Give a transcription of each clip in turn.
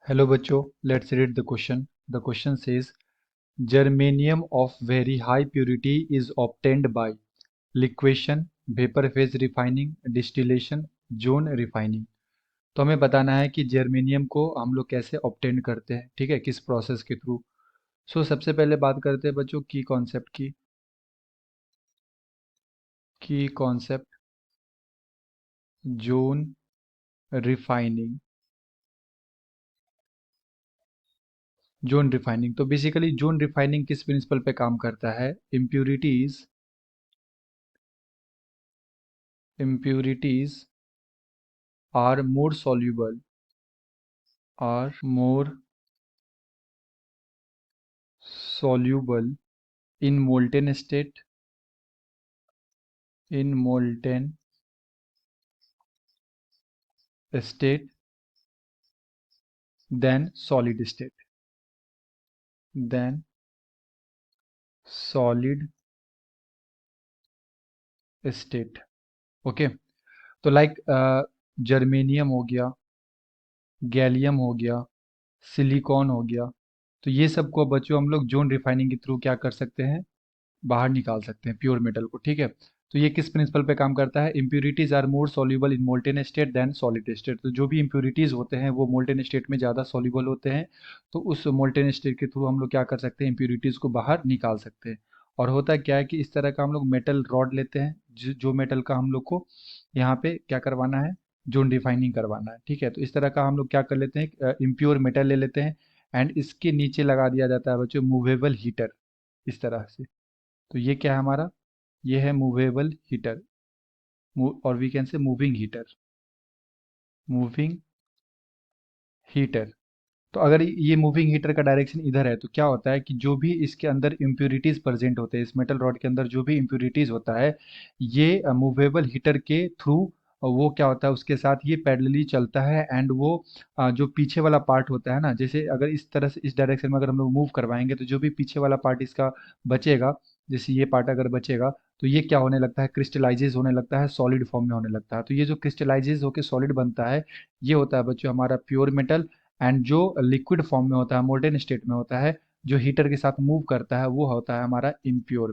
Hello बच्चों, let's read the question. The question says germanium of very high purity is obtained by liquefaction, vapor phase refining, distillation, zone refining. तो हमें बताना है कि germanium को हम लोग कैसे ऑब्टेन करते हैं, ठीक है, किस प्रोसेस के थ्रू। सबसे पहले बात करते हैं बच्चों की कॉन्सेप्ट की concept zone refining. Zone refining तो बेसिकली जोन रिफाइनिंग किस प्रिंसिपल पे काम करता है? Impurities are more soluble in molten state than than solid state. Okay, तो लाइक जर्मेनियम हो गया, गैलियम हो गया, सिलिकॉन हो गया, तो ये सब को बच्चों हम लोग जोन रिफाइनिंग के थ्रू क्या कर सकते हैं, बाहर निकाल सकते हैं प्योर मेटल को, ठीक है। तो ये किस प्रिंसिपल पे काम करता है? Impurities are more soluble in molten state than solid state. तो जो भी इम्प्यूरिटीज होते हैं वो मोल्टेन स्टेट में ज़्यादा सॉल्युबल होते हैं, तो उस मोल्टेन स्टेट के थ्रू हम लोग क्या कर सकते हैं, इम्प्यूरिटीज को बाहर निकाल सकते हैं। और होता क्या है कि इस तरह का हम लोग मेटल रॉड लेते हैं, जो मेटल का हम लोग को यहाँ पे क्या करवाना है, जोन रिफाइनिंग करवाना है, ठीक है। तो इस तरह का हम लोग क्या कर लेते हैं, इम्प्योर मेटल ले लेते हैं एंड इसके नीचे लगा दिया जाता है बच्चों मूवेबल हीटर, इस तरह से। तो ये क्या है हमारा, ये है मूवेबल हीटर, और we can say moving heater. तो अगर ये मूविंग हीटर का डायरेक्शन इधर है तो क्या होता है कि जो भी इसके अंदर इम्प्यूरिटीज प्रेजेंट होते हैं, इस मेटल रॉड के अंदर जो भी इम्प्यूरिटीज होता है, ये मूवेबल हीटर के थ्रू वो क्या होता है, उसके साथ ये पैरेलली चलता है एंड वो जो पीछे वाला पार्ट होता है ना, जैसे अगर इस तरह से इस डायरेक्शन में अगर हम लोग मूव करवाएंगे तो जो भी पीछे वाला पार्ट इसका बचेगा, जैसे ये पार्ट अगर बचेगा, तो ये क्या होने लगता है, क्रिस्टलाइजेज होने लगता है, सॉलिड फॉर्म में होने लगता है। तो ये जो क्रिस्टलाइजेज होकर सॉलिड बनता है, ये होता है बच्चों हमारा प्योर मेटल। एंड जो लिक्विड फॉर्म में होता है, मोल्टेन स्टेट में होता है, जो हीटर के साथ मूव करता है, वो होता है हमारा इम्प्योर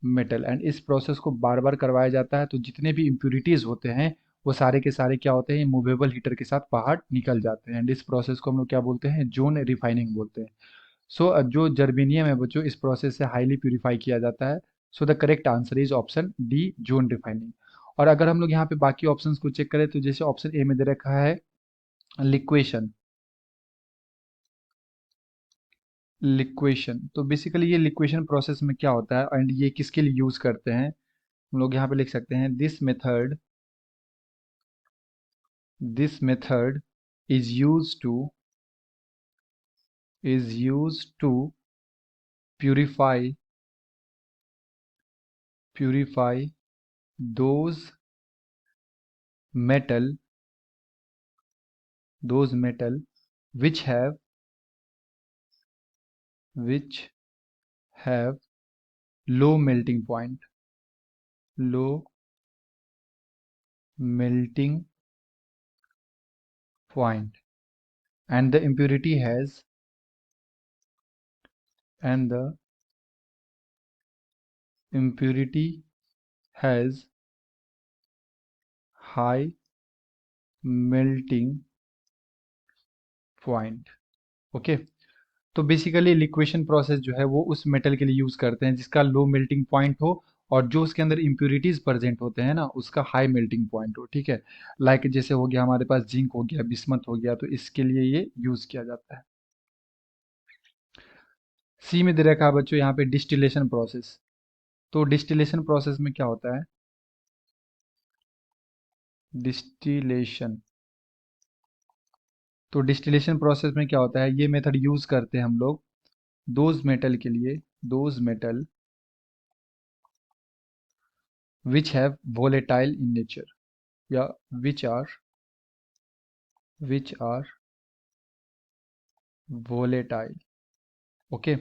मेटल। एंड इस प्रोसेस को बार बार करवाया जाता है, तो जितने भी इम्प्यूरिटीज होते हैं वो सारे के सारे क्या होते हैं, मूवेबल हीटर के साथ बाहर निकल जाते हैं। एंड इस प्रोसेस को हम लोग क्या बोलते हैं, जोन रिफाइनिंग बोलते हैं। जो जर्मेनियम है बच्चों, इस प्रोसेस से हाईली प्यूरिफाई किया जाता है। The correct answer is option D, zone refining. और अगर हम लोग यहाँ पे बाकी ऑप्शंस को चेक करें तो जैसे ऑप्शन ए में दे रखा है लिक्वेशन। लिक्वेशन तो बेसिकली ये लिक्वेशन प्रोसेस में क्या होता है एंड ये किसके लिए यूज करते हैं, हम लोग यहाँ पे लिख सकते हैं this method is use to is use to purify purify those metal those metal which have which have low melting point low melting point and the impurity has and the impurity has high melting point. Okay, तो basically liquation process जो है वो उस metal के लिए use करते हैं जिसका लो मेल्टिंग पॉइंट हो, और जो उसके अंदर इम्प्यूरिटीज प्रेजेंट होते हैं ना, उसका हाई मेल्टिंग पॉइंट हो, ठीक है। लाइक जैसे हो गया हमारे पास जिंक हो गया, बिस्मथ हो गया, तो इसके लिए ये यूज किया जाता है। सी में दे रखा है बच्चों यहाँ पे डिस्टिलेशन प्रोसेस। तो डिस्टिलेशन प्रोसेस में क्या होता है, डिस्टिलेशन तो डिस्टिलेशन प्रोसेस में क्या होता है, ये मेथड यूज करते हैं हम लोग दोज मेटल के लिए, those metal which have volatile in nature, या which are which are volatile। Okay,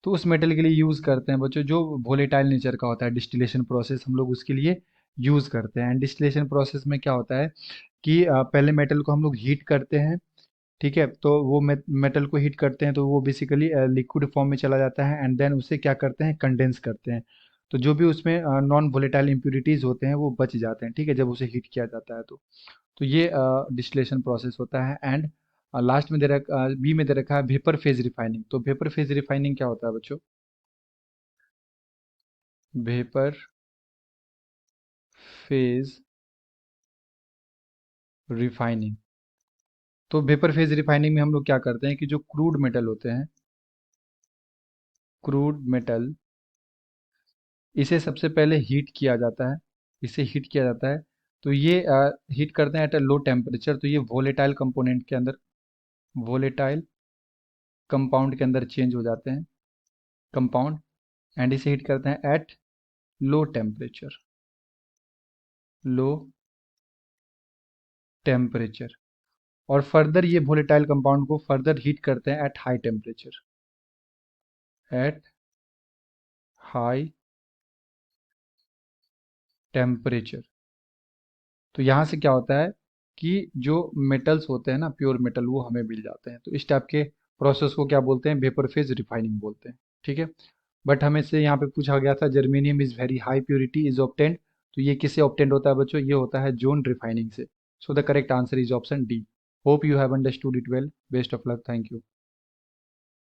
तो उस मेटल के लिए यूज करते हैं बच्चों जो वोलेटाइल नेचर का होता है, डिस्टिलेशन प्रोसेस हम लोग उसके लिए यूज़ करते हैं। एंड डिस्टिलेशन प्रोसेस में क्या होता है कि पहले मेटल को हम लोग हीट करते हैं, ठीक है। तो वो मेटल को हीट करते हैं तो वो बेसिकली लिक्विड फॉर्म में चला जाता है, एंड देन उसे क्या करते हैं, कंडेंस करते हैं। तो जो भी उसमें नॉन वोलेटाइल इम्प्यूरिटीज होते हैं वो बच जाते हैं, ठीक है, जब उसे हीट किया जाता है तो ये डिस्टिलेशन प्रोसेस होता है। एंड लास्ट में बी में दे रखा है वेपर फेज रिफाइनिंग। तो वेपर फेज रिफाइनिंग क्या होता है बच्चों? Vapour phase refining. तो वेपर फेज रिफाइनिंग में हम लोग क्या करते हैं कि जो क्रूड मेटल होते हैं, क्रूड मेटल, इसे सबसे पहले हीट किया जाता है। इसे हीट किया जाता है तो ये हीट करते हैं एट अ लो टेम्परेचर, तो ये वोलेटाइल कंपोनेंट के अंदर, वोलेटाइल कंपाउंड के अंदर चेंज हो जाते हैं, कंपाउंड। एंड इसे हीट करते हैं at low temperature, low temperature. और फर्दर ये वोलेटाइल कंपाउंड को फर्दर हीट करते हैं at high temperature, at high temperature. तो यहाँ से क्या होता है कि जो मेटल्स होते हैं ना, प्योर मेटल, वो हमें मिल जाते हैं। तो इस टाइप के प्रोसेस को क्या बोलते हैं, वेपर फेज रिफाइनिंग बोलते हैं, ठीक है। बट हमें से यहाँ पे पूछा गया था germanium is very high purity is obtained. तो ये किससे ऑब्टेंड होता है बच्चों? ये होता है जोन रिफाइनिंग से। So the correct answer is option D. Hope you have understood it well. Best of luck, thank you.